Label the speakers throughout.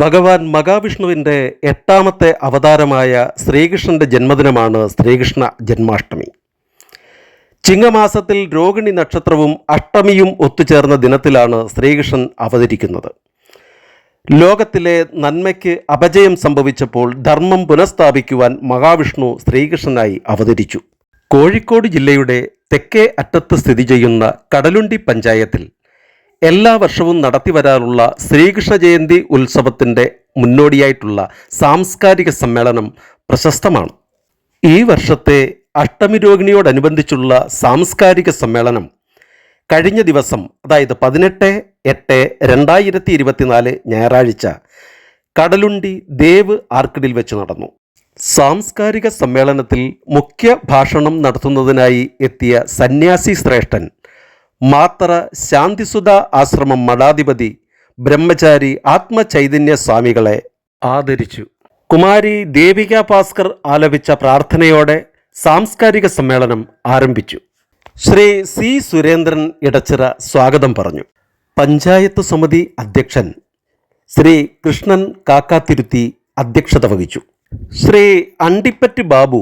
Speaker 1: ഭഗവാൻ മഹാവിഷ്ണുവിൻ്റെ എട്ടാമത്തെ അവതാരമായ ശ്രീകൃഷ്ണൻ്റെ ജന്മദിനമാണ് ശ്രീകൃഷ്ണ ജന്മാഷ്ടമി. ചിങ്ങമാസത്തിൽ രോഹിണി നക്ഷത്രവും അഷ്ടമിയും ഒത്തുചേർന്ന ദിനത്തിലാണ് ശ്രീകൃഷ്ണൻ അവതരിക്കുന്നത്. ലോകത്തിലെ നന്മയ്ക്ക് അപജയം സംഭവിച്ചപ്പോൾ ധർമ്മം പുനഃസ്ഥാപിക്കുവാൻ മഹാവിഷ്ണു ശ്രീകൃഷ്ണനായി അവതരിച്ചു. കോഴിക്കോട് ജില്ലയുടെ തെക്കേ അറ്റത്ത് സ്ഥിതി ചെയ്യുന്ന കടലുണ്ടി പഞ്ചായത്തിൽ എല്ലാ വർഷവും നടത്തിവരാറുള്ള ശ്രീകൃഷ്ണ ജയന്തി ഉത്സവത്തിൻ്റെ മുന്നോടിയായിട്ടുള്ള സാംസ്കാരിക സമ്മേളനം പ്രശസ്തമാണ്. ഈ വർഷത്തെ അഷ്ടമി രോഹിണിയോടനുബന്ധിച്ചുള്ള സാംസ്കാരിക സമ്മേളനം കഴിഞ്ഞ ദിവസം, അതായത് 18/8/2024 ഞായറാഴ്ച കടലുണ്ടി ദേവ് ആർക്കിഡിൽ വെച്ച് നടന്നു. സാംസ്കാരിക സമ്മേളനത്തിൽ മുഖ്യ ഭാഷണം നടത്തുന്നതിനായി എത്തിയ സന്യാസി ശ്രേഷ്ഠൻ മാത്തറ ശാന്തിസുധ ആശ്രമം മഠാധിപതി ബ്രഹ്മചാരി ആത്മചൈതന്യ സ്വാമികളെ ആദരിച്ചു. കുമാരി ദേവിക ഭാസ്കർ ആലപിച്ച പ്രാർത്ഥനയോടെ സാംസ്കാരിക സമ്മേളനം ആരംഭിച്ചു. ശ്രീ സി സുരേന്ദ്രൻ ഇടച്ചിറ സ്വാഗതം പറഞ്ഞു. പഞ്ചായത്ത് സമിതി അധ്യക്ഷൻ ശ്രീ കൃഷ്ണൻ കാക്കാത്തിരുത്തി അധ്യക്ഷത വഹിച്ചു. ശ്രീ അണ്ടിപ്പറ്റ് ബാബു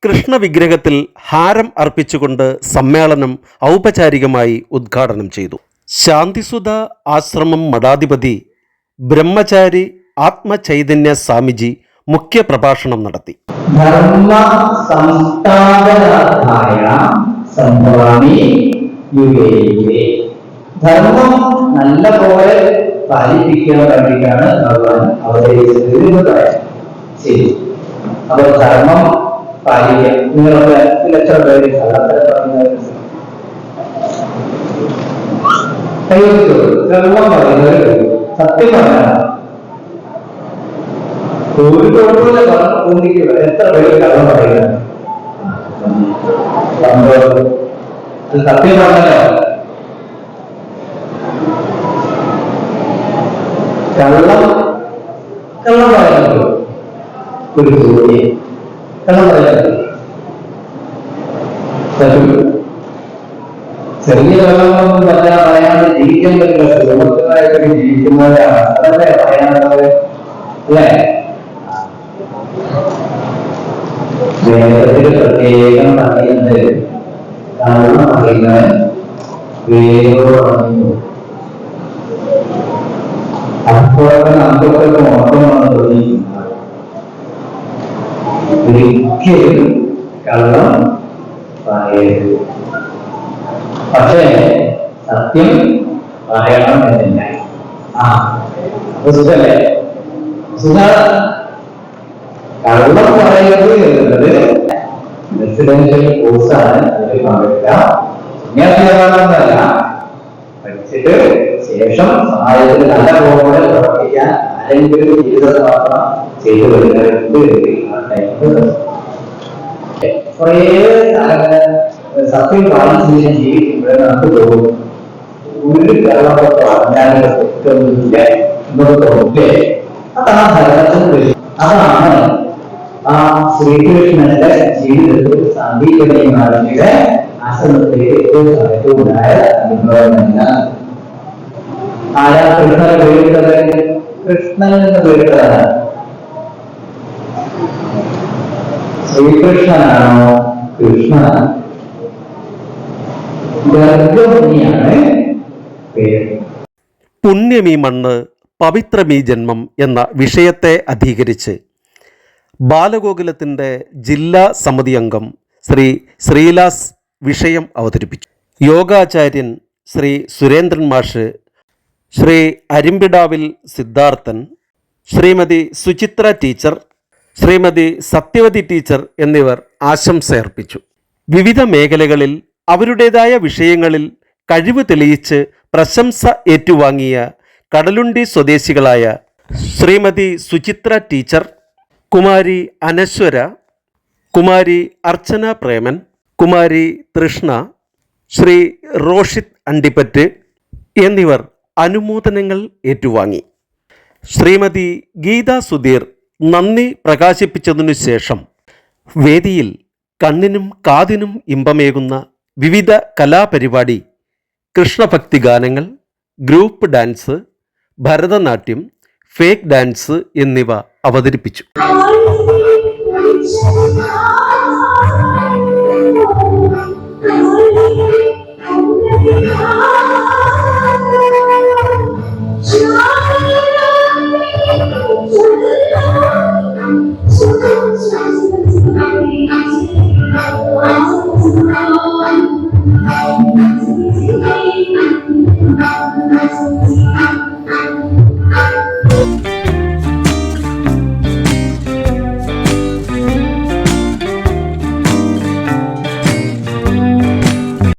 Speaker 1: കൃഷ്ണ വിഗ്രഹത്തിൽ ഹാരം അർപ്പിച്ചുകൊണ്ട് സമ്മേളനം ഔപചാരികമായി ഉദ്ഘാടനം ചെയ്തു. ശാന്തിസുധ ആശ്രമം മഠാധിപതി ബ്രഹ്മചാരി ആത്മചൈതന്യ സ്വാമിജി മുഖ്യ പ്രഭാഷണം നടത്തി.
Speaker 2: ധർമ്മ സംസ്ഥാപനാർത്ഥായ സംഭവാമി യുഗേ യുഗേ. ധർമ്മം നല്ല പോലെ പാലിപ്പിക്കാൻ വേണ്ടിയിട്ടാണ് ഭഗവാൻ അവതരിച്ചത്. ശരി, അപ്പോൾ ധർമ്മം പാലിക്കാം. നിങ്ങളൊക്കെ എത്ര പേര് ധർമ്മം പറയുന്നത് സത്യം പറഞ്ഞാൽ ഒരു കുഴപ്പമില്ല. എത്ര പേര് കള്ളം പറയുന്നത്? സത്യം പറഞ്ഞല്ലോ. കള്ളം പറയുന്നത് ഒരു ജോലി കള്ളം പറയുന്നത് ചെറിയ കള്ളങ്ങളൊന്നും പറയാതെ ജീവിക്കാൻ പറ്റില്ല. സുഹൃത്തുക്കളായിട്ട് ജീവിക്കുന്നവരാണ് അതല്ലേ പറയാനുള്ളത്, അല്ലേ? വേദത്തിൽ പ്രത്യേകം പറയുന്നത് കള്ളം പറയുന്നവൻ വേദോട് പറഞ്ഞു. അപ്പോഴൊക്കെ നമുക്കൊക്കെ മോട്ടമാണ് തോന്നിയിരിക്കുന്നത്. ഒരിക്കലും കള്ളം പറയരുത്. പക്ഷേ സത്യം പറയണം എന്നില്ല. സുഖല്ലേ? കള്ളം പറയുന്നത് എന്നുള്ളത് റെസിഡൻഷ്യൽ കോഴ്സാണ്. അതിൽ പങ്കെടുക്കാം. സന്യാസിയാകാമെന്നല്ല, പഠിച്ചിട്ട് ശേഷം സമാജത്തിൽ നല്ല പോലെ പ്രവർത്തിക്കാൻ ആരെങ്കിലും ജീവിതമാത്രം ചെയ്തു വരുന്നവർക്ക് കുറേ സത്യം പാലിച്ച് ജീവിക്കുമ്പോൾ നമുക്ക് തോന്നും ഒരു കള്ളമൊക്കെ പറഞ്ഞാലും തെറ്റൊന്നുമില്ല എന്നൊക്കെ തോന്നില്ലേ? അതാണ് ധർമ്മത്തിന്. അതാണ് ആ ശ്രീകൃഷ്ണന്റെ ജീവിതത്തിൽ സന്ദീപനയുടെ ആശ്രമത്തിലേക്ക് ഉണ്ടായ അനുഭവമല്ല. ആരാ കൃഷ്ണനെ പേരിട്ടത്? കൃഷ്ണൻ എന്ന് പേരിട്ടതാണ്. ശ്രീകൃഷ്ണനാണോ? കൃഷ്ണനാണ്. ഗർഭമുനിയാണ് പേര്.
Speaker 1: പുണ്യമീ മണ്ണ് പവിത്രമീ ജന്മം എന്ന വിഷയത്തെ അധികരിച്ച് ബാലഗോകുലത്തിൻ്റെ ജില്ലാ സമിതി അംഗം ശ്രീ ശ്രീലാസ് വിഷയം അവതരിപ്പിച്ചു. യോഗാചാര്യൻ ശ്രീ സുരേന്ദ്രൻ മാഷ്, ശ്രീ അരിമ്പിടാവിൽ സിദ്ധാർത്ഥൻ, ശ്രീമതി സുചിത്ര ടീച്ചർ, ശ്രീമതി സത്യവതി ടീച്ചർ എന്നിവർ ആശംസയർപ്പിച്ചു. വിവിധ മേഖലകളിൽ അവരുടേതായ വിഷയങ്ങളിൽ കഴിവ് തെളിയിച്ച് പ്രശംസ ഏറ്റുവാങ്ങിയ കടലുണ്ടി സ്വദേശികളായ ശ്രീമതി സുചിത്ര ടീച്ചർ, കുമാരി അനശ്വര, കുമാരി അർച്ചന പ്രേമൻ, കുമാരി തൃഷ്ണ, ശ്രീ റോഷിത് അണ്ടിപ്പറ്റ് എന്നിവർ അനുമോദനങ്ങൾ ഏറ്റുവാങ്ങി. ശ്രീമതി ഗീത സുധീർ നന്ദി പ്രകാശിപ്പിച്ചതിനു ശേഷം വേദിയിൽ കണ്ണിനും കാതിനും ഇമ്പമേകുന്ന വിവിധ കലാപരിപാടി, കൃഷ്ണഭക്തി ഗാനങ്ങൾ, group dance, Bharatanatyam, fake dance എന്നിവ അവതരിപ്പിച്ചു.
Speaker 3: I